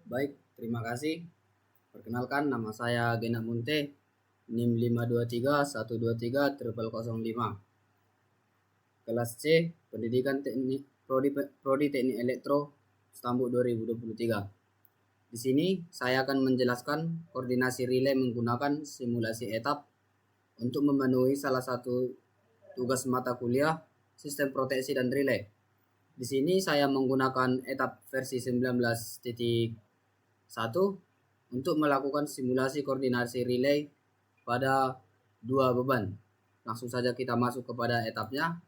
Baik, terima kasih. Perkenalkan, nama saya Gena Munte, NIM 523123005. Kelas C, Pendidikan Teknik Prodi Teknik Elektro, Stambuk 2023. Di sini saya akan menjelaskan koordinasi relay menggunakan simulasi etap untuk memenuhi salah satu tugas mata kuliah sistem proteksi dan relay. Di sini saya menggunakan etap versi 19.1 untuk melakukan simulasi koordinasi relay pada dua beban. Langsung saja kita masuk kepada etapnya.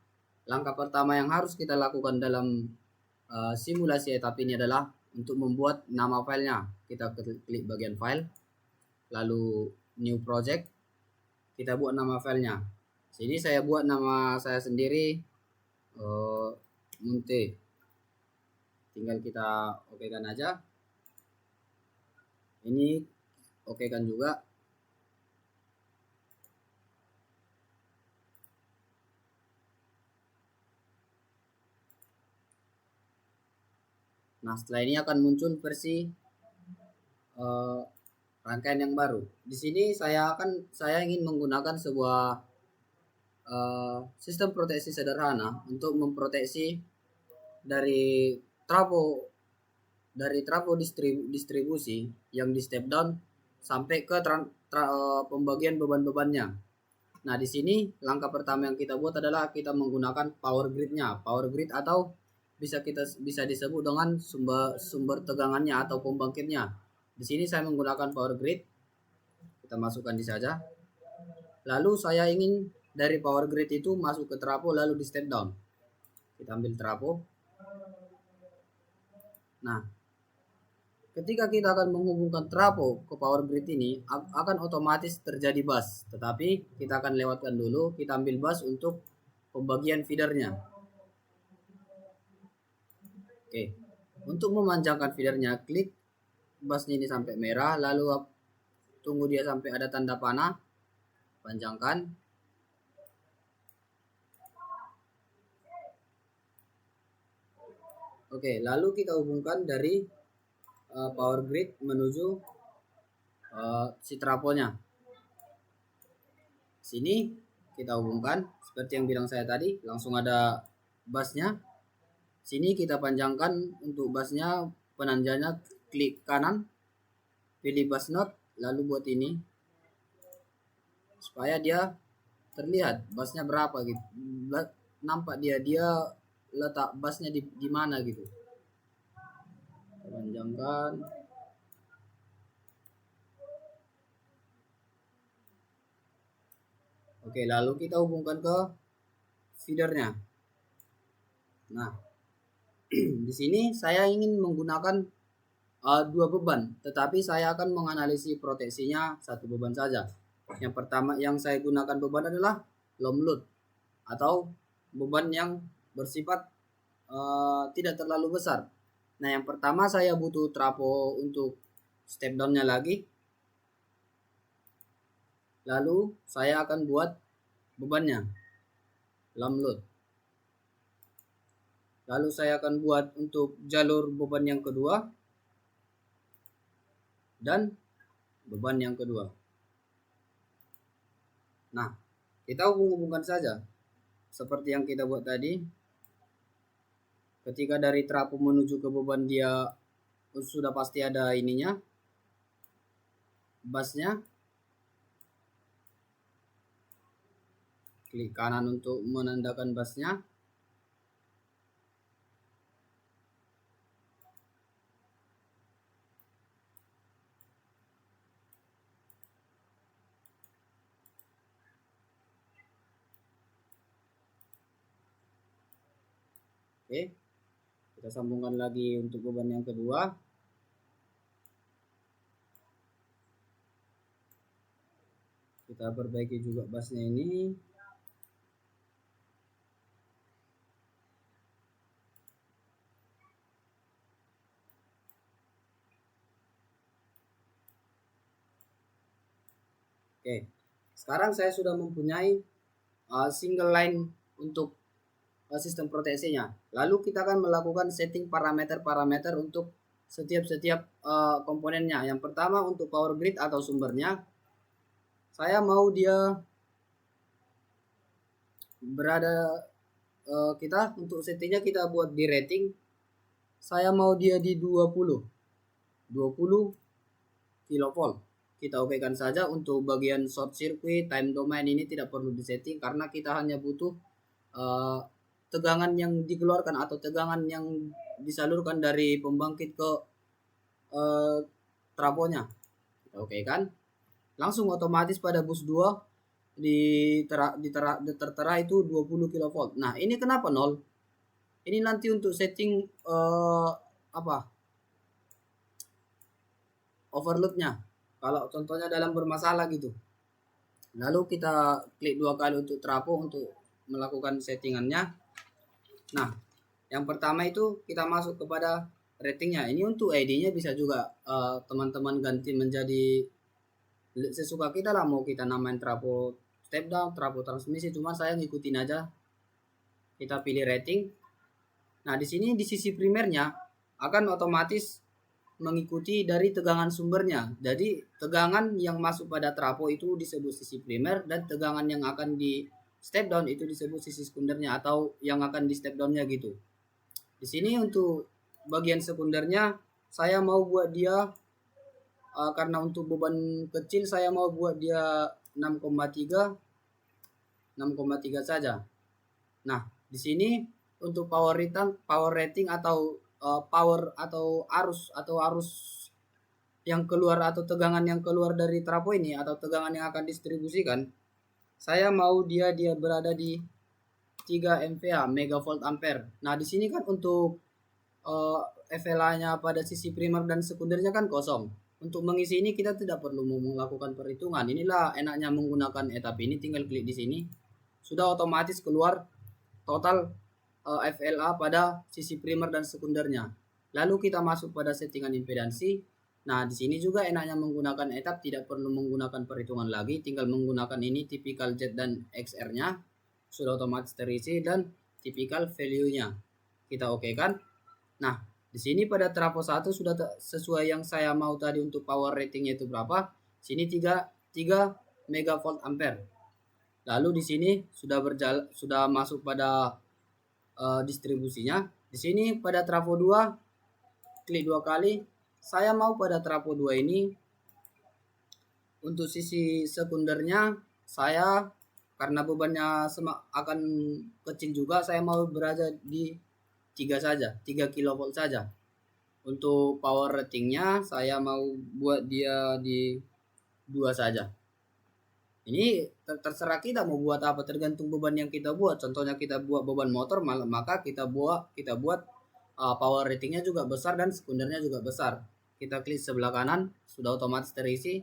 Langkah pertama yang harus kita lakukan dalam simulasi etap ini adalah untuk membuat nama filenya. Kita klik bagian file, lalu new project, kita buat nama filenya. Sini saya buat nama saya sendiri, Munte. Tinggal kita okekan aja. Ini okekan juga. Nah, setelah ini akan muncul versi rangkaian yang baru. Di sini saya ingin menggunakan sebuah sistem proteksi sederhana untuk memproteksi dari trafo distribusi yang di step down sampai ke pembagian beban-bebannya. Nah, di sini langkah pertama yang kita buat adalah kita menggunakan power grid-nya. Power grid atau bisa disebut dengan sumber tegangannya atau pembangkitnya. Di sini saya menggunakan power grid. Kita masukkan di saja. Lalu saya ingin dari power grid itu masuk ke trafo lalu di step down. Kita ambil trafo. Nah, ketika kita akan menghubungkan trafo ke power grid ini akan otomatis terjadi bus. Tetapi kita akan lewatkan dulu. Kita ambil bus untuk pembagian feedernya. Oke, untuk memanjangkan feedernya, klik busnya ini sampai merah, lalu tunggu dia sampai ada tanda panah, panjangkan. Oke, lalu kita hubungkan dari power grid menuju si trafonya. Sini kita hubungkan seperti yang bilang saya tadi, langsung ada busnya. Sini kita panjangkan untuk busnya, penanjanya klik kanan, pilih bus node, lalu buat ini supaya dia terlihat busnya berapa gitu, nampak dia letak busnya di mana gitu. Panjangkan. Oke, lalu kita hubungkan ke feedernya. Nah, di sini saya ingin menggunakan dua beban, tetapi saya akan menganalisis proteksinya satu beban saja. Yang pertama yang saya gunakan beban adalah low load atau beban yang bersifat tidak terlalu besar. Nah, yang pertama saya butuh trafo untuk step down-nya lagi. Lalu saya akan buat bebannya low load. Lalu saya akan buat untuk jalur beban yang kedua dan beban yang kedua. Nah, kita hubung-hubungkan saja seperti yang kita buat tadi. Ketika dari trafo menuju ke beban dia sudah pasti ada ininya, busnya. Klik kanan untuk menandakan busnya. Oke, kita sambungkan lagi untuk beban yang kedua. Kita perbaiki juga busnya ini. Oke, sekarang saya sudah mempunyai single line untuk sistem proteksinya. Lalu kita akan melakukan setting parameter-parameter untuk setiap komponennya. Yang pertama untuk power grid atau sumbernya, saya mau dia berada kita untuk settingnya kita buat di rating. Saya mau dia di 20 kilovolt. Kita okekan saja. Untuk bagian short circuit, time domain ini tidak perlu disetting karena kita hanya butuh tegangan yang dikeluarkan atau tegangan yang disalurkan dari pembangkit ke trafonya. Kita okekan. Langsung otomatis pada bus 2 tertera itu 20 kilovolt. Nah, ini kenapa 0? Ini nanti untuk setting overloadnya. Kalau contohnya dalam bermasalah gitu. Lalu kita klik 2 kali untuk trafo untuk melakukan settingannya. Nah, yang pertama itu kita masuk kepada ratingnya. Ini untuk ID-nya bisa juga teman-teman ganti menjadi sesuka kita lah, mau kita namain trafo step down, trafo transmisi, cuma saya ngikutin aja. Kita pilih rating. Nah, di sini di sisi primernya akan otomatis mengikuti dari tegangan sumbernya. Jadi tegangan yang masuk pada trafo itu disebut sisi primer, dan tegangan yang akan di step down itu disebut sisi sekundernya atau yang akan di step downnya gitu. Di sini untuk bagian sekundernya saya mau buat dia karena untuk beban kecil saya mau buat dia 6,3 saja. Nah, di sini untuk power rating atau power atau arus yang keluar atau tegangan yang keluar dari trafo ini atau tegangan yang akan distribusikan, saya mau dia berada di 3 MVA, megavolt ampere. Nah, di sini kan untuk FLA-nya pada sisi primer dan sekundernya kan kosong. Untuk mengisi ini kita tidak perlu melakukan perhitungan. Inilah enaknya menggunakan etap ini, tinggal klik di sini. Sudah otomatis keluar total FLA pada sisi primer dan sekundernya. Lalu kita masuk pada settingan impedansi. Nah, di sini juga enaknya menggunakan etap, tidak perlu menggunakan perhitungan lagi, tinggal menggunakan ini typical Z dan XR-nya. Sudah otomatis terisi dan typical value-nya. Kita okekan. Nah, di sini pada trafo 1 sudah sesuai yang saya mau tadi untuk power ratingnya itu berapa. Sini 3 megavolt ampere. Lalu di sini sudah masuk pada distribusinya. Di sini pada trafo 2 klik 2 kali. Saya mau pada trafo 2 ini untuk sisi sekundernya saya karena bebannya akan kecil juga, saya mau berada di 3 saja, 3 kilovolt saja. Untuk power ratingnya saya mau buat dia di 2 saja. Ini terserah kita mau buat apa, tergantung beban yang kita buat. Contohnya kita buat beban motor, maka kita buat power ratingnya juga besar dan sekundernya juga besar. Kita klik sebelah kanan, sudah otomatis terisi.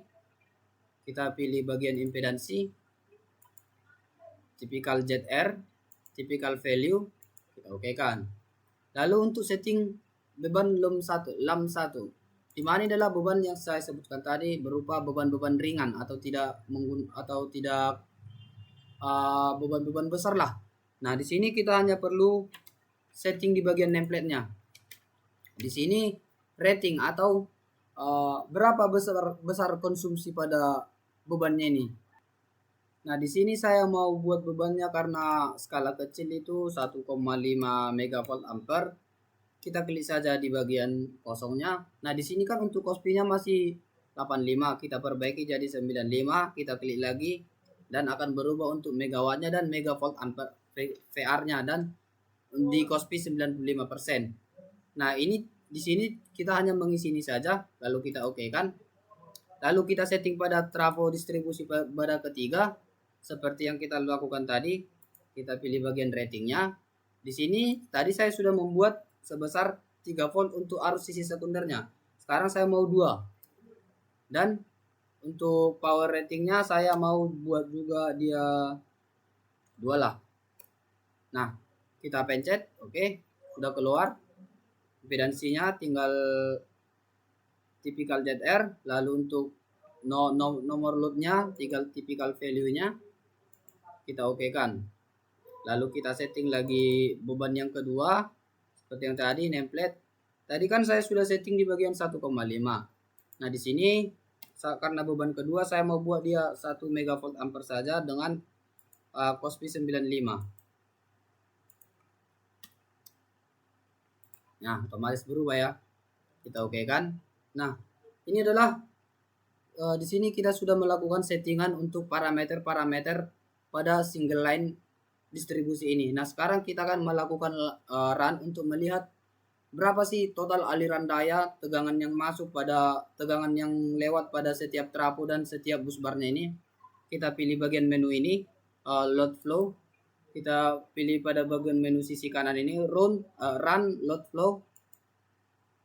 Kita pilih bagian impedansi, typical ZR, typical value, kita okekan. Lalu untuk setting beban LAM 1, di mana adalah beban yang saya sebutkan tadi berupa beban-beban ringan atau tidak beban-beban besar lah. Nah, di sini kita hanya perlu setting di bagian nameplate-nya. Di sini rating atau berapa besar konsumsi pada bebannya ini. Nah, di sini saya mau buat bebannya karena skala kecil itu 1,5 megavolt ampere. Kita klik saja di bagian kosongnya. Nah, di sini kan untuk cosp-nya masih 85, kita perbaiki jadi 95, kita klik lagi dan akan berubah untuk megawattnya dan megavolt ampere VR-nya dan di cosp 95%. Nah, ini di sini kita hanya mengisi ini saja, lalu kita okekan. Lalu kita setting pada trafo distribusi pada ketiga seperti yang kita lakukan tadi. Kita pilih bagian ratingnya. Di sini tadi saya sudah membuat sebesar 3 volt untuk arus sisi sekundernya. Sekarang saya mau 2. Dan untuk power ratingnya saya mau buat juga dia 2 lah. Nah, kita pencet, oke, sudah keluar. Impedansinya tinggal typical ZR, lalu untuk nomor loadnya tinggal typical value-nya, kita okekan. Lalu kita setting lagi beban yang kedua seperti yang tadi, nameplate. Tadi kan saya sudah setting di bagian 1,5. Nah, di sini karena beban kedua saya mau buat dia 1 megavolt ampere saja dengan Cospi 95. Nah, otomatis berubah ya. Kita oke kan? Nah, ini adalah di sini kita sudah melakukan settingan untuk parameter-parameter pada single line distribusi ini. Nah, sekarang kita akan melakukan run untuk melihat berapa sih total aliran daya tegangan yang masuk pada tegangan yang lewat pada setiap trafo dan setiap busbarnya ini. Kita pilih bagian menu ini, load flow. Kita pilih pada bagian menu sisi kanan ini, run load flow.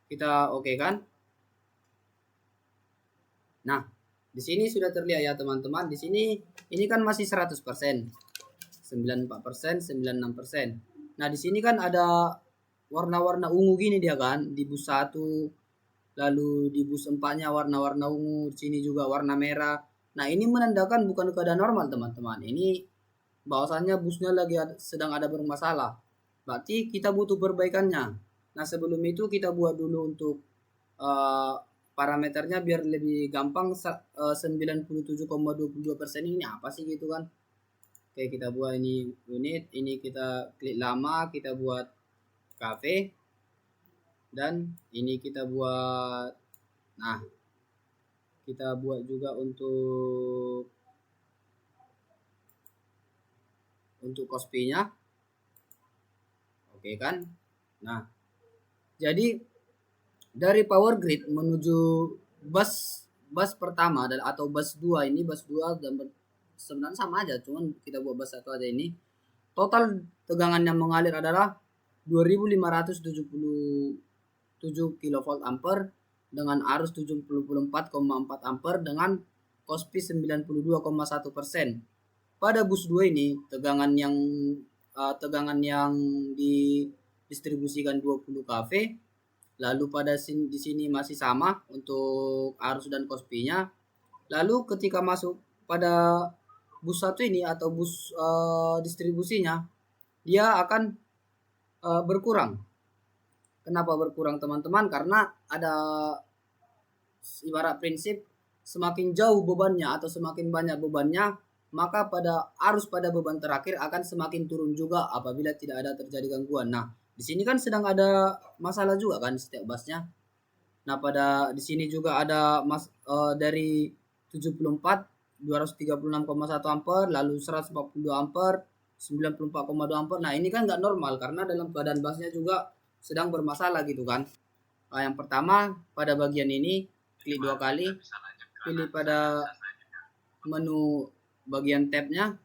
Kita oke kan? Nah, di sini sudah terlihat ya teman-teman. Di sini ini kan masih 100%. 94%, 96%. Nah, di sini kan ada warna-warna ungu gini dia kan di bus 1, lalu di bus 4-nya warna-warna ungu, di sini juga warna merah. Nah, ini menandakan bukan keadaan normal teman-teman. Ini bahwasannya busnya lagi sedang ada bermasalah. Berarti kita butuh perbaikannya. Nah, sebelum itu kita buat dulu untuk parameternya biar lebih gampang. 97,22% ini apa sih gitu kan. Oke, kita buat ini unit, ini kita klik lama, kita buat cafe, dan ini kita buat, nah kita buat juga untuk Cospi-nya. Oke kan. Nah, jadi dari power grid menuju bus pertama atau bus 2 ini, bus 2 dan sebenarnya sama aja, cuman kita buat bus 1 aja ini. Total tegangan yang mengalir adalah 2577 kV ampere dengan arus 74,4 ampere dengan Cospi 92,1%. Pada bus 2 ini tegangan yang didistribusikan 20 kV. Lalu pada di sini masih sama untuk arus dan Cospi-nya. Lalu ketika masuk pada bus 1 ini atau bus distribusinya, dia akan berkurang. Kenapa berkurang teman-teman? Karena ada ibarat prinsip semakin jauh bebannya atau semakin banyak bebannya, maka pada arus pada beban terakhir akan semakin turun juga apabila tidak ada terjadi gangguan. Nah, di sini kan sedang ada masalah juga kan setiap busnya. Nah, pada di sini juga ada dari 74 236,1 ampere, lalu 142 ampere, 94,2 ampere. Nah, ini kan nggak normal karena dalam keadaan busnya juga sedang bermasalah gitu kan. Yang pertama pada bagian ini klik 2 kali, pilih pada menu bagian tabnya.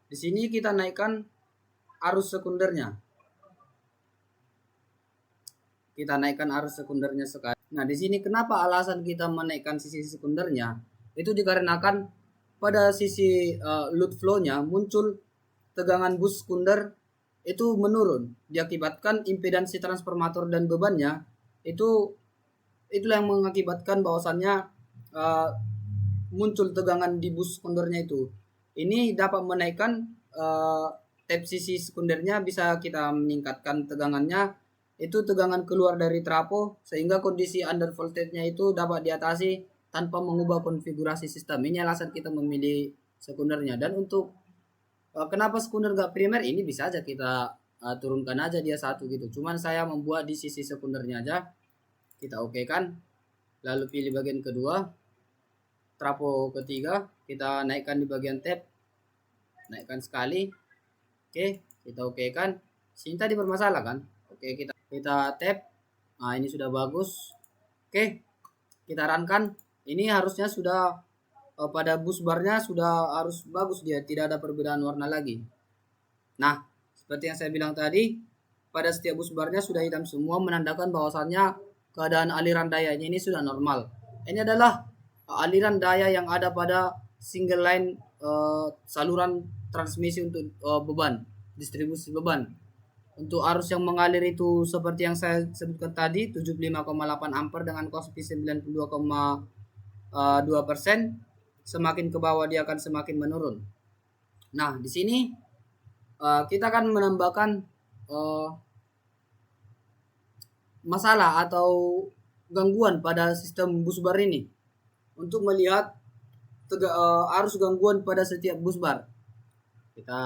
Di sini kita naikkan arus sekundernya. Kita naikkan arus sekundernya sekali. Nah, di sini kenapa alasan kita menaikkan sisi sekundernya? Itu dikarenakan pada sisi load flow-nya muncul tegangan bus sekunder itu menurun, diakibatkan impedansi transformator dan bebannya itulah yang mengakibatkan bahwasannya muncul tegangan di bus sekundernya itu. Ini dapat menaikkan tab sisi sekundernya, bisa kita meningkatkan tegangannya. Itu tegangan keluar dari trafo sehingga kondisi under voltage-nya itu dapat diatasi tanpa mengubah konfigurasi sistem. Ini alasan kita memilih sekundernya. Dan untuk kenapa sekunder gak primer, ini bisa aja kita turunkan aja dia 1 gitu. Cuman saya membuat di sisi sekundernya aja. Kita oke kan. Lalu pilih bagian kedua, trafo ketiga, kita naikkan di bagian tab, naikkan sekali. Oke, kita oke kan. Sini tadi bermasalah kan. Oke, kita tab. Nah, ini sudah bagus. Oke, kita runkan. Ini harusnya sudah pada bus barnya sudah harus bagus, dia tidak ada perbedaan warna lagi. Nah, seperti yang saya bilang tadi, pada setiap bus barnya sudah hitam semua, menandakan bahwasannya keadaan aliran dayanya ini sudah normal. Ini adalah aliran daya yang ada pada single line saluran transmisi untuk beban, distribusi beban. Untuk arus yang mengalir itu seperti yang saya sebutkan tadi, 75,8 ampere dengan Cospi 92,2%. Semakin ke bawah dia akan semakin menurun. Nah, di sini kita akan menambahkan masalah atau gangguan pada sistem busbar ini untuk melihat arus gangguan pada setiap busbar. Kita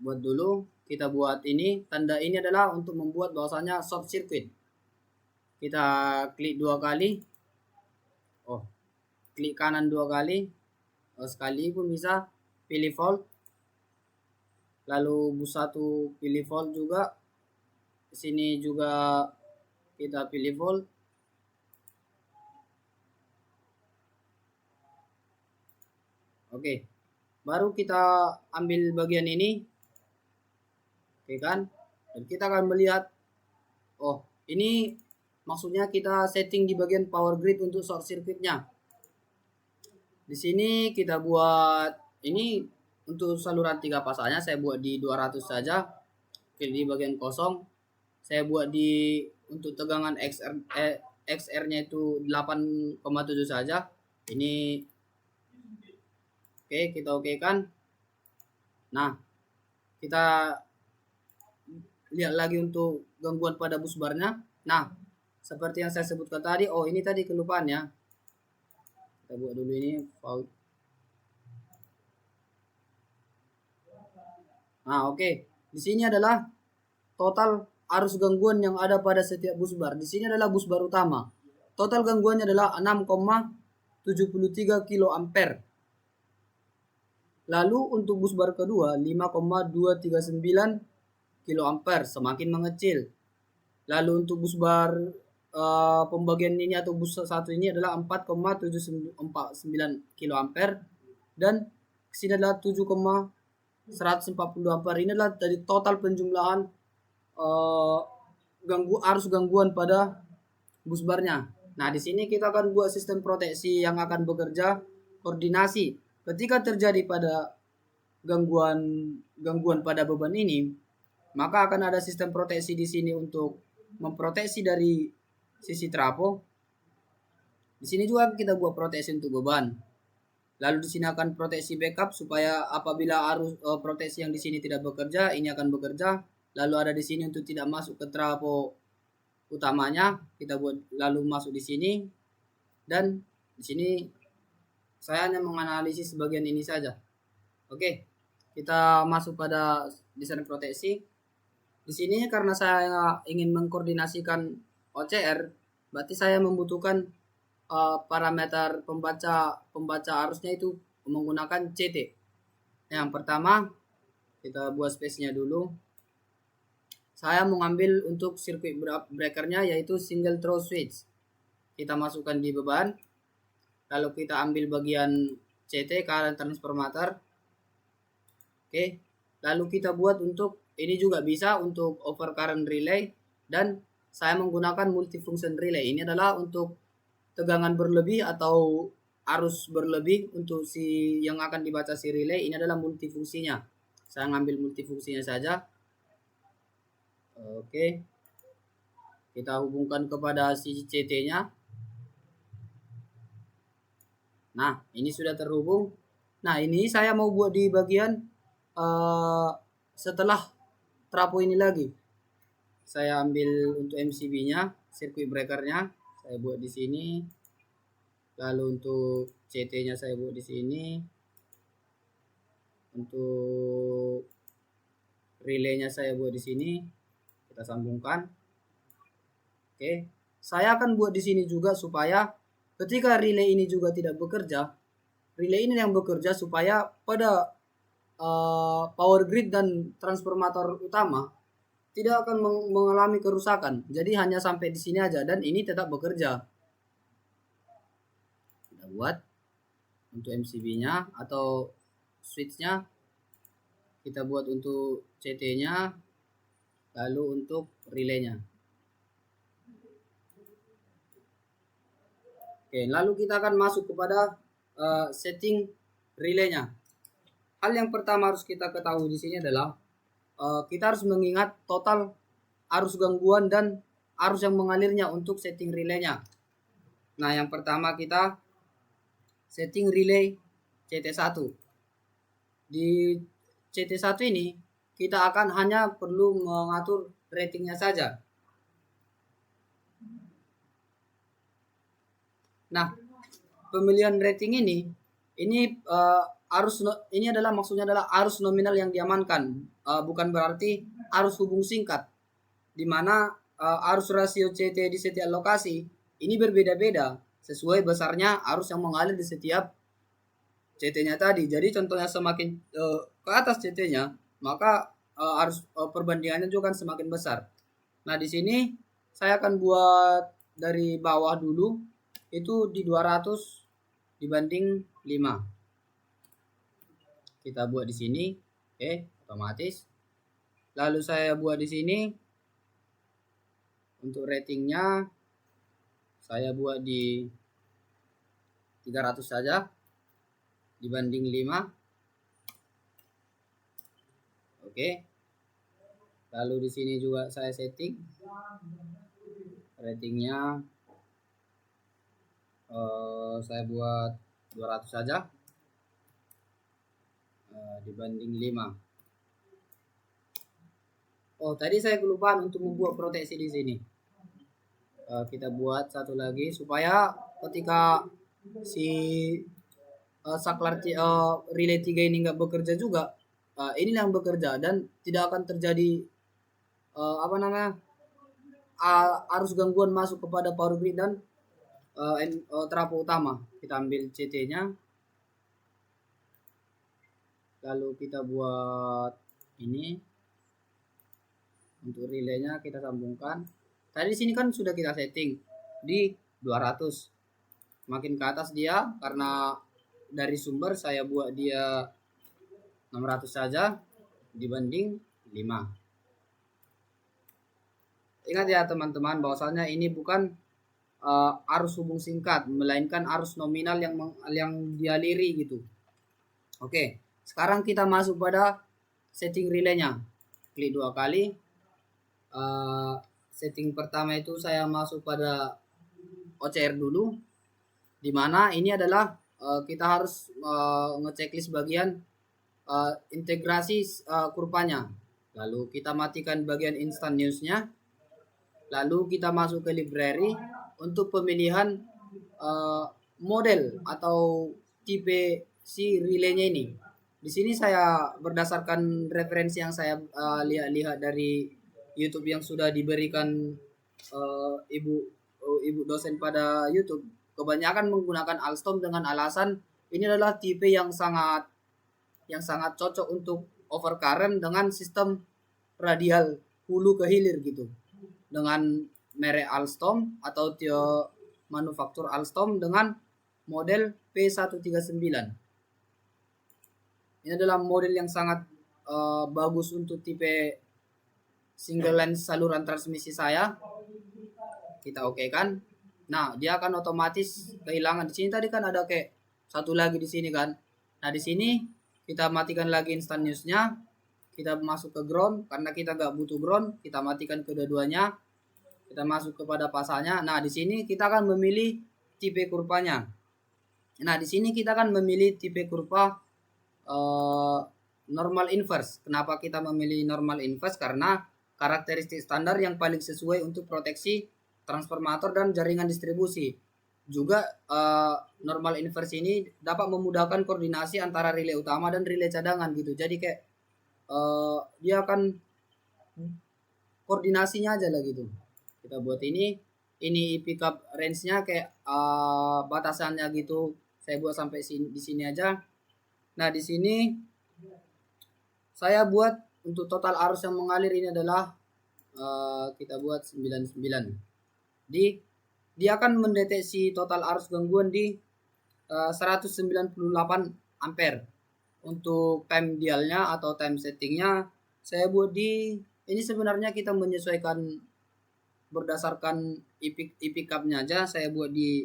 buat dulu, kita buat ini, tanda ini adalah untuk membuat bahwasanya short circuit. Kita klik 2 kali, klik kanan 2 kali, sekali pun bisa, pilih volt, lalu bus 1 pilih volt juga, sini juga kita pilih volt. Oke, baru kita ambil bagian ini, oke kan, dan kita akan melihat, ini maksudnya kita setting di bagian power grid untuk short circuitnya. Di sini kita buat ini untuk saluran 3 pasanya saya buat di 200 saja. Klik di bagian kosong. Saya buat di untuk tegangan XR-nya itu 8,7 saja. Ini oke, kita okekan. Nah, kita lihat lagi untuk gangguan pada busbarnya. Nah, seperti yang saya sebutkan tadi, ini tadi kelupaan ya. Kita buat dulu ini fault. Nah, oke. Di sini adalah total arus gangguan yang ada pada setiap busbar. Di sini adalah busbar utama. Total gangguannya adalah 6,73 kilo ampere. Lalu untuk busbar kedua 5,239 kilo ampere, semakin mengecil. Lalu untuk busbar pembagian ini atau bus satu ini adalah 4,749 kilo ampere dan sini adalah 7,140 ampere. Ini adalah dari total penjumlahan arus gangguan pada busbarnya. Nah, di sini kita akan buat sistem proteksi yang akan bekerja koordinasi. Ketika terjadi pada gangguan pada beban ini, maka akan ada sistem proteksi di sini untuk memproteksi dari sisi trafo. Di sini juga kita buat proteksi untuk beban. Lalu di sini akan proteksi backup supaya apabila arus proteksi yang di sini tidak bekerja, ini akan bekerja. Lalu ada di sini untuk tidak masuk ke trafo utamanya, kita buat lalu masuk di sini. Dan di sini saya hanya menganalisis bagian ini saja. Oke, kita masuk pada desain proteksi. Di sini karena saya ingin mengkoordinasikan OCR, berarti saya membutuhkan parameter pembaca arusnya itu menggunakan CT. Yang pertama, kita buat space-nya dulu. Saya mengambil untuk sirkuit breakernya yaitu single throw switch. Kita masukkan di beban. Lalu kita ambil bagian CT, current transformator. Oke. Lalu kita buat untuk ini juga bisa untuk overcurrent relay dan saya menggunakan multifunction relay. Ini adalah untuk tegangan berlebih atau arus berlebih untuk si yang akan dibaca si relay. Ini adalah multifungsinya. Saya ngambil multifungsinya saja. Oke. Kita hubungkan kepada si CT-nya. Nah, ini sudah terhubung. Nah, ini saya mau buat di bagian setelah trafo ini lagi. Saya ambil untuk MCB-nya, circuit breaker-nya, saya buat di sini. Lalu untuk CT-nya saya buat di sini. Untuk relay-nya saya buat di sini. Kita sambungkan. Oke. Saya akan buat di sini juga supaya ketika relay ini juga tidak bekerja, relay ini yang bekerja supaya pada power grid dan transformator utama tidak akan mengalami kerusakan. Jadi hanya sampai di sini aja dan ini tetap bekerja. Kita buat untuk MCB-nya atau switch-nya. Kita buat untuk CT-nya, lalu untuk relay-nya. Oke, lalu kita akan masuk kepada setting relay-nya. Hal yang pertama harus kita ketahui di sini adalah kita harus mengingat total arus gangguan dan arus yang mengalirnya untuk setting relay-nya. Nah, yang pertama kita setting relay CT1. Di CT1 ini kita akan hanya perlu mengatur ratingnya saja. Nah, pemilihan rating ini ini adalah maksudnya adalah arus nominal yang diamankan, bukan berarti arus hubung singkat, di mana arus rasio CT di setiap lokasi ini berbeda-beda sesuai besarnya arus yang mengalir di setiap CT-nya tadi. Jadi contohnya semakin ke atas CT-nya, maka arus perbandingannya juga kan semakin besar. Nah, di sini saya akan buat dari bawah dulu, itu di 200 dibanding 5. Kita buat di sini, oke, otomatis. Lalu saya buat di sini untuk ratingnya, saya buat di 300 saja dibanding 5. Oke. Lalu di sini juga saya setting ratingnya, saya buat 200 saja dibanding 5. Oh, tadi saya kelupaan untuk membuat proteksi di sini. Kita buat satu lagi supaya ketika si saklar relay 3 ini nggak bekerja juga, ini yang bekerja dan tidak akan terjadi arus gangguan masuk kepada power grid dan trafo utama. Kita ambil CT-nya, lalu kita buat ini untuk relaynya, kita sambungkan. Tadi di sini kan sudah kita setting di 200. Makin ke atas dia, karena dari sumber saya buat dia 600 saja dibanding 5. Ingat ya teman-teman, bahwasanya ini bukan arus hubung singkat, melainkan arus nominal yang dialiri gitu. Oke, sekarang kita masuk pada setting relaynya. Klik 2 kali. Setting pertama itu saya masuk pada OCR dulu, dimana ini adalah kita harus ngechecklist bagian integrasi kurvanya. Lalu kita matikan bagian instant newsnya. Lalu kita masuk ke library untuk pemilihan model atau tipe si relaynya ini. Di sini saya berdasarkan referensi yang saya lihat dari YouTube yang sudah diberikan ibu dosen pada YouTube, kebanyakan menggunakan Alstom dengan alasan ini adalah tipe yang sangat cocok untuk overcurrent dengan sistem radial hulu ke hilir gitu, dengan merek Alstom atau manufaktur Alstom dengan model P139. Ini adalah model yang sangat bagus untuk tipe single line saluran transmisi saya. Kita oke kan. Nah, dia akan otomatis kehilangan. Di sini tadi kan ada kayak satu lagi di sini kan. Nah, di sini kita matikan lagi instant newsnya. Kita masuk ke ground, karena kita nggak butuh ground, kita matikan kedua-duanya. Kita masuk kepada pasalnya. Nah, di sini kita akan memilih tipe kurvanya. Nah, di sini kita akan memilih tipe kurva normal inverse. Kenapa kita memilih normal inverse? Karena karakteristik standar yang paling sesuai untuk proteksi transformator dan jaringan distribusi. Juga normal inverse ini dapat memudahkan koordinasi antara relay utama dan relay cadangan gitu. Jadi kayak dia akan koordinasinya aja lah gitu. Kita buat ini pickup range-nya kayak batasannya gitu. Saya buat sampai di sini aja. Nah, di sini saya buat untuk total arus yang mengalir ini adalah kita buat 99. Dia akan mendeteksi total arus gangguan di 198 ampere. Untuk time dialnya atau time settingnya saya buat ini sebenarnya kita menyesuaikan berdasarkan e-pickupnya aja. Saya buat di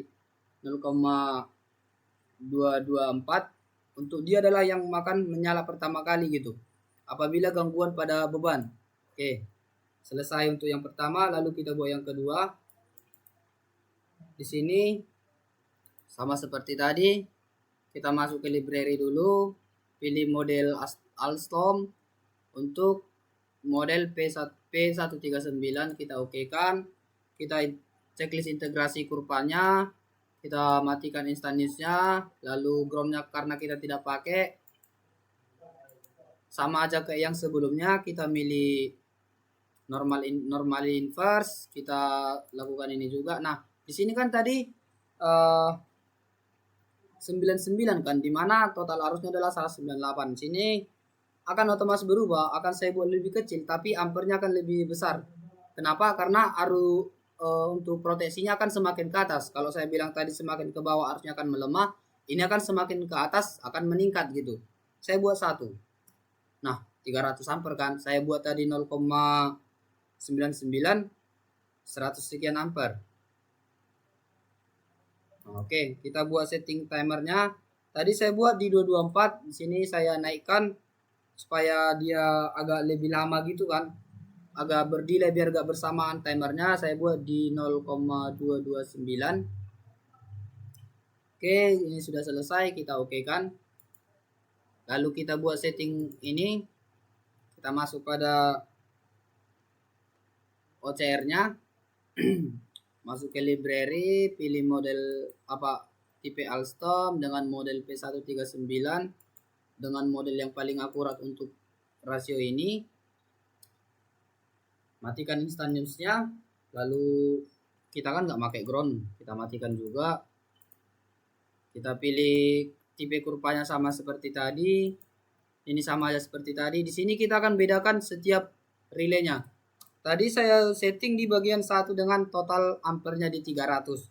0,224. Untuk dia adalah yang akan menyala pertama kali gitu, apabila gangguan pada beban. Oke, selesai untuk yang pertama, lalu kita buat yang kedua. Di sini sama seperti tadi, kita masuk ke library dulu, pilih model Alstom. Untuk model P139 kita okekan. Kita checklist integrasi kurvanya, kita matikan instant newsnya, lalu groundnya karena kita tidak pakai, sama aja kayak yang sebelumnya, kita milih normal inverse, kita lakukan ini juga. Nah, di sini kan tadi 99 kan, dimana total arusnya adalah 198. Sini akan otomatis berubah, akan saya buat lebih kecil, tapi ampernya akan lebih besar. Kenapa? Karena arus untuk proteksinya akan semakin ke atas. Kalau saya bilang tadi semakin ke bawah arusnya akan melemah, ini akan semakin ke atas akan meningkat gitu. Saya buat 1. Nah, 300 ampere kan. Saya buat tadi 0,99, 100 sekian ampere. Oke, kita buat setting timernya. Tadi saya buat di 224, di sini saya naikkan supaya dia agak lebih lama gitu kan. Agak berdelay biar gak bersamaan timernya, saya buat di 0,229. Oke, ini sudah selesai, kita oke kan. Lalu kita buat setting ini, kita masuk pada OCR-nya. Masuk ke library, pilih model apa tipe Alstom dengan model P139 dengan model yang paling akurat untuk rasio ini. Matikan instant newsnya, lalu kita kan nggak pakai ground, kita matikan juga. Kita pilih tipe kurvanya sama seperti tadi, ini sama aja seperti tadi. Di sini kita akan bedakan setiap relaynya. Tadi saya setting di bagian 1 dengan total ampernya di 300.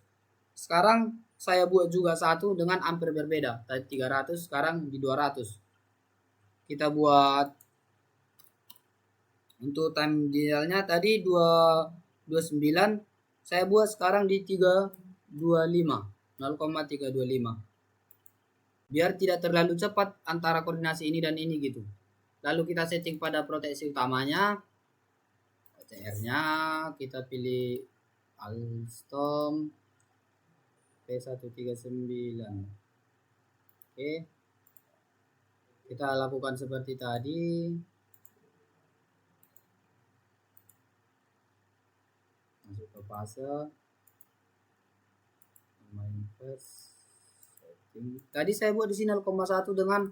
Sekarang saya buat juga 1 dengan ampere berbeda. Tadi 300, sekarang di 200. Kita buat untuk time dialnya tadi 229, saya buat sekarang di 325, 0,325. Biar tidak terlalu cepat antara koordinasi ini dan ini gitu. Lalu kita setting pada proteksi utamanya. OCR-nya kita pilih Alstom P139. Oke. Kita lakukan seperti tadi. Masuk ke fase. Tadi saya buat di sini 0,1 dengan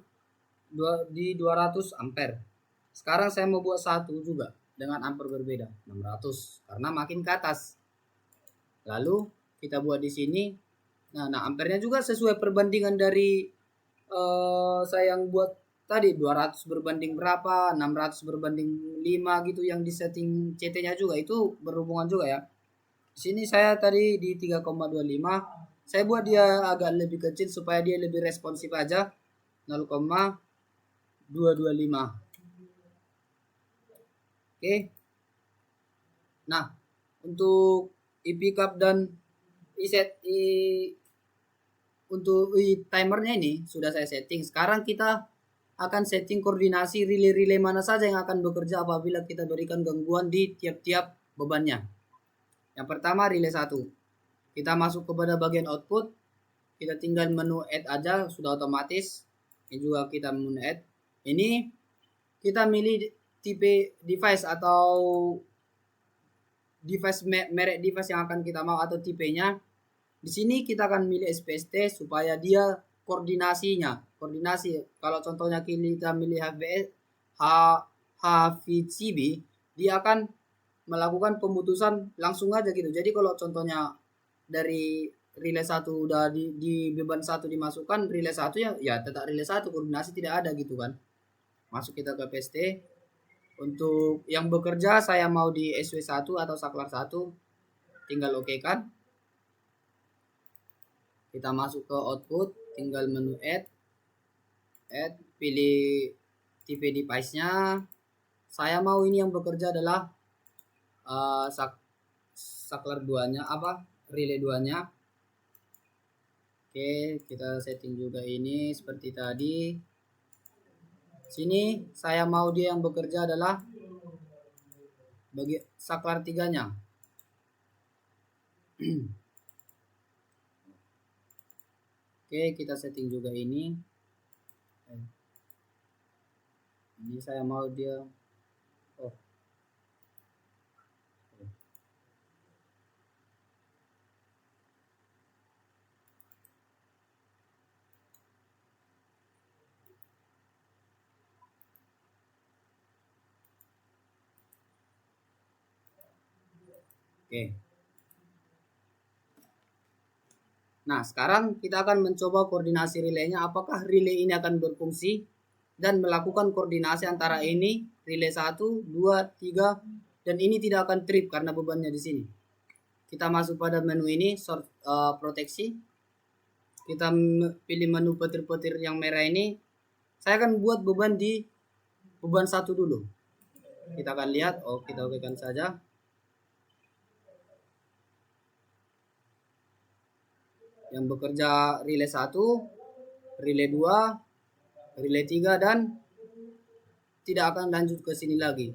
di 200 ampere. Sekarang saya mau buat 1 juga dengan ampere berbeda, 600 karena makin ke atas. Lalu kita buat di sini. Nah ampernya juga sesuai perbandingan dari saya yang buat tadi 200 berbanding berapa, 600 berbanding 5 gitu yang di setting CT-nya juga itu berhubungan juga ya. Di sini saya tadi di 3,25. Saya buat dia agak lebih kecil supaya dia lebih responsif aja. 0,225. Oke. Nah, untuk e-pickup dan untuk timernya ini sudah saya setting. Sekarang kita akan setting koordinasi relay-relay mana saja yang akan bekerja apabila kita berikan gangguan di tiap-tiap bebannya. Yang pertama relay 1. Kita masuk kepada bagian output. Kita tinggal menu add aja, sudah otomatis. Ini juga kita menu add. Ini kita milih tipe device atau device merek device yang akan kita mau atau tipenya. Di sini kita akan milih SPST supaya dia koordinasi. Kalau contohnya kita milih HVCB, dia akan melakukan pemutusan langsung aja gitu. Jadi kalau contohnya dari relay 1 udah di beban 1 dimasukkan, relay 1 ya tetap relay 1, koordinasi tidak ada gitu kan. Masuk kita ke PST. Untuk yang bekerja saya mau di SW1 atau saklar 1, tinggal oke kan. Kita masuk ke output, tinggal menu add, pilih tipe device-nya. Saya mau ini yang bekerja adalah saklar 2-nya relay 2-nya. Oke, kita setting juga ini seperti tadi. Sini saya mau dia yang bekerja adalah bagi saklar 3-nya. Oke, kita setting juga ini. Ini saya mau dia Oke. Nah, sekarang kita akan mencoba koordinasi relaynya. Apakah relay ini akan berfungsi dan melakukan koordinasi antara ini, relay 1, 2, 3, dan ini tidak akan trip karena bebannya di sini. Kita masuk pada menu ini, proteksi. Kita pilih menu petir-petir yang merah ini. Saya akan buat beban di beban 1 dulu. Kita akan lihat, kita okekan saja. Yang bekerja relay 1, relay 2, relay 3, dan tidak akan lanjut ke sini lagi.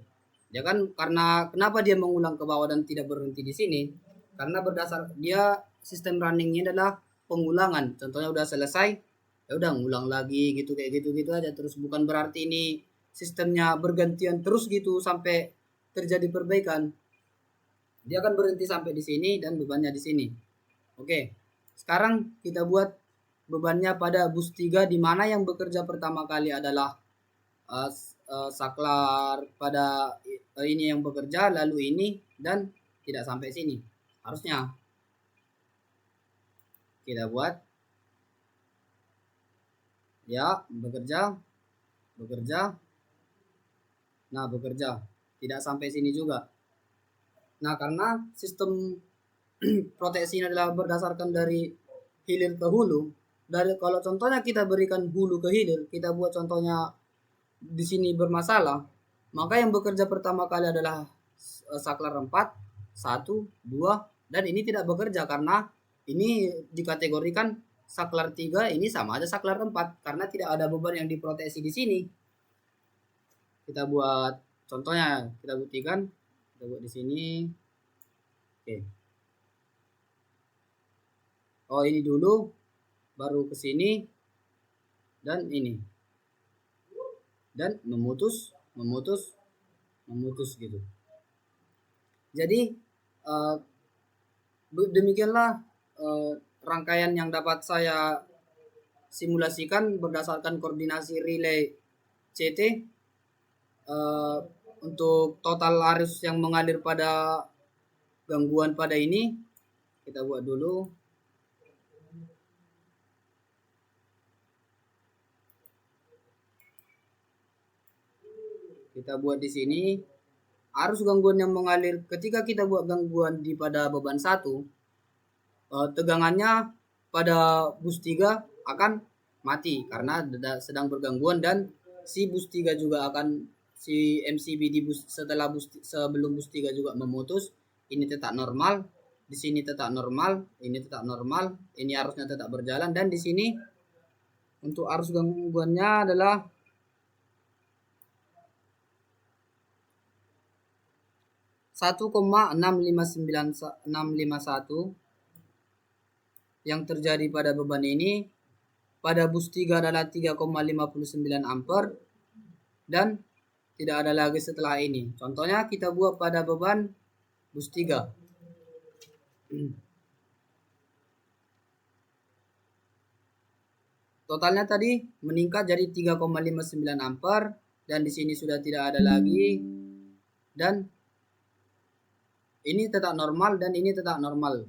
Ya kan, karena kenapa dia mengulang ke bawah dan tidak berhenti di sini? Karena berdasar dia sistem runningnya adalah pengulangan. Contohnya udah selesai, ya udah ngulang lagi gitu, kayak gitu aja terus. Bukan berarti ini sistemnya bergantian terus gitu sampai terjadi perbaikan. Dia akan berhenti sampai di sini dan bebannya di sini. Oke. Sekarang kita buat bebannya pada bus 3, di mana yang bekerja pertama kali adalah saklar pada ini yang bekerja, lalu ini, dan tidak sampai sini. Harusnya kita buat ya bekerja. Nah, bekerja tidak sampai sini juga. Nah, karena sistem proteksi ini adalah berdasarkan dari hilir ke hulu. Kalau contohnya kita berikan hulu ke hilir, kita buat contohnya di sini bermasalah, maka yang bekerja pertama kali adalah saklar 4, 1, 2, dan ini tidak bekerja karena ini dikategorikan saklar 3 ini sama aja saklar 4 karena tidak ada beban yang diproteksi di sini. Kita buat contohnya, kita buktikan, kita buat di sini. Oke. Ini dulu, baru ke sini, dan ini, dan memutus gitu. Jadi demikianlah rangkaian yang dapat saya simulasikan berdasarkan koordinasi relay CT untuk total arus yang mengalir pada gangguan pada ini. Kita buat dulu. Kita buat di sini arus gangguan yang mengalir. Ketika kita buat gangguan di pada beban 1, tegangannya pada bus 3 akan mati karena sedang bergangguan, dan si bus 3 juga akan, si MCB di bus sebelum bus 3 juga memutus. Ini tetap normal, di sini tetap normal, ini tetap normal, ini arusnya tetap berjalan, dan di sini untuk arus gangguannya adalah 1,659651 yang terjadi pada beban ini. Pada bus 3 adalah 3,59 ampere dan tidak ada lagi setelah ini. Contohnya kita buat pada beban bus 3. Totalnya tadi meningkat jadi 3,59 ampere, dan di sini sudah tidak ada lagi, dan ini tetap normal, dan ini tetap normal.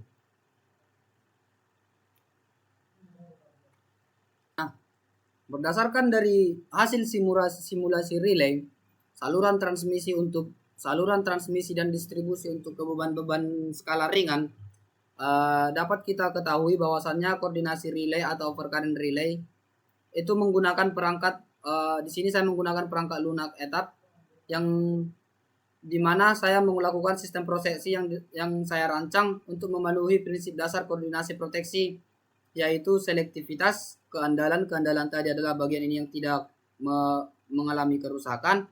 Nah, berdasarkan dari hasil simulasi relay, saluran transmisi dan distribusi untuk beban-beban skala ringan, dapat kita ketahui bahwasannya koordinasi relay atau overcurrent relay itu menggunakan perangkat, di sini saya menggunakan perangkat lunak etap, yang dimana saya melakukan sistem proteksi yang saya rancang untuk memenuhi prinsip dasar koordinasi proteksi, yaitu selektivitas. Keandalan tadi adalah bagian ini yang tidak mengalami kerusakan.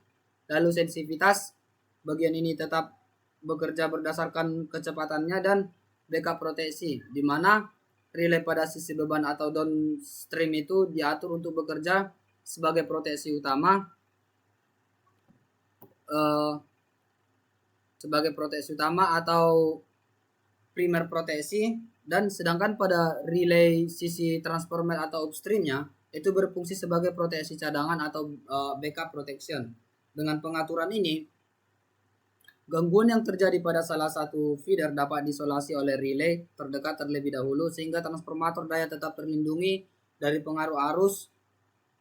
Lalu sensitivitas, bagian ini tetap bekerja berdasarkan kecepatannya, dan backup proteksi, di mana relay pada sisi beban atau downstream itu diatur untuk bekerja sebagai proteksi utama, atau primer proteksi, dan sedangkan pada relay sisi transformer atau upstreamnya itu berfungsi sebagai proteksi cadangan atau backup protection. Dengan pengaturan ini, Gangguan yang terjadi pada salah satu feeder dapat diisolasi oleh relay terdekat terlebih dahulu sehingga transformator daya tetap terlindungi dari pengaruh arus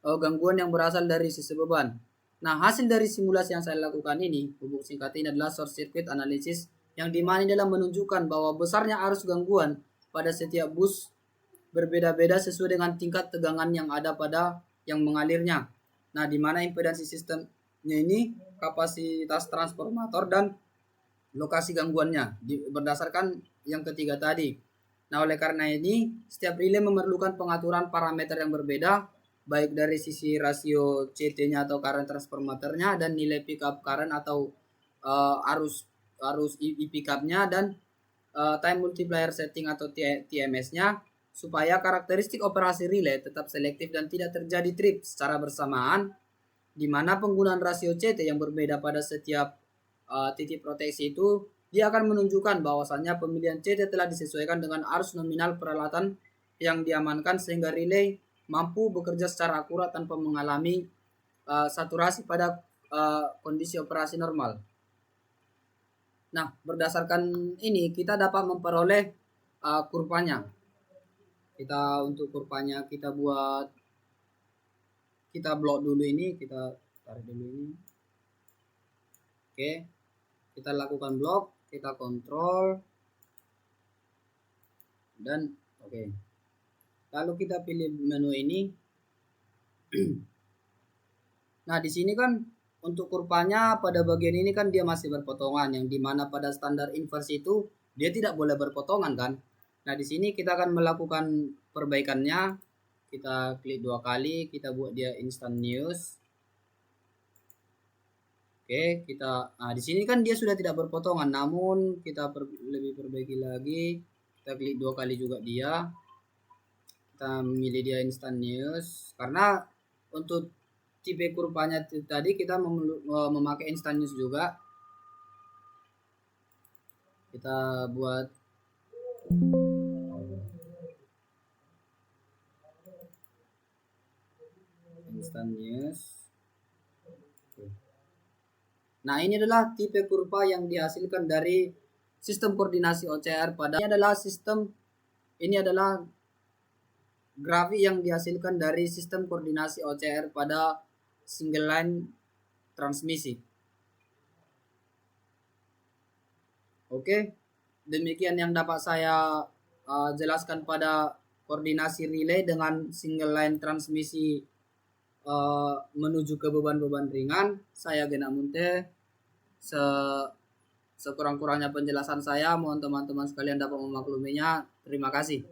gangguan yang berasal dari sisi beban. Nah, hasil dari simulasi yang saya lakukan ini, bubuk singkat ini adalah short circuit analysis yang dimana dalam menunjukkan bahwa besarnya arus gangguan pada setiap bus berbeda-beda sesuai dengan tingkat tegangan yang ada pada yang mengalirnya. Nah, di mana impedansi sistemnya ini kapasitas transformator dan lokasi gangguannya berdasarkan yang ketiga tadi. Nah, oleh karena ini, setiap relay memerlukan pengaturan parameter yang berbeda, baik dari sisi rasio CT-nya atau current transformatornya dan nilai pickup current atau arus pickup-nya dan time multiplier setting atau TMS-nya supaya karakteristik operasi relay tetap selektif dan tidak terjadi trip secara bersamaan, di mana penggunaan rasio CT yang berbeda pada setiap titik proteksi itu dia akan menunjukkan bahwasannya pemilihan CT telah disesuaikan dengan arus nominal peralatan yang diamankan sehingga relay mampu bekerja secara akurat tanpa mengalami saturasi pada kondisi operasi normal. Nah, berdasarkan ini kita dapat memperoleh kurvanya. Untuk kurvanya kita blok dulu ini, kita tarik dulu ini. Oke. Kita lakukan blok, kita kontrol dan oke. Lalu kita pilih menu ini. Nah, di sini kan untuk kurvanya pada bagian ini kan dia masih berpotongan, yang dimana pada standar inversi itu dia tidak boleh berpotongan kan. Nah, di sini kita akan melakukan perbaikannya. Kita klik 2 kali, kita buat dia instantaneous. Oke, di sini kan dia sudah tidak berpotongan, namun kita lebih perbaiki lagi. Kita klik 2 kali juga dia. Kita memilih dia instantaneous karena untuk tipe kurvanya tadi kita memakai instantaneous juga. Kita buat instantaneous. Nah, ini adalah tipe kurva yang dihasilkan dari sistem koordinasi OCR ini adalah grafik yang dihasilkan dari sistem koordinasi OCR pada single line transmisi. Oke, demikian yang dapat saya jelaskan pada koordinasi relay dengan single line transmisi menuju ke beban-beban ringan. Saya Gena Munte. Sekurang-kurangnya penjelasan saya, mohon teman-teman sekalian dapat memakluminya. Terima kasih.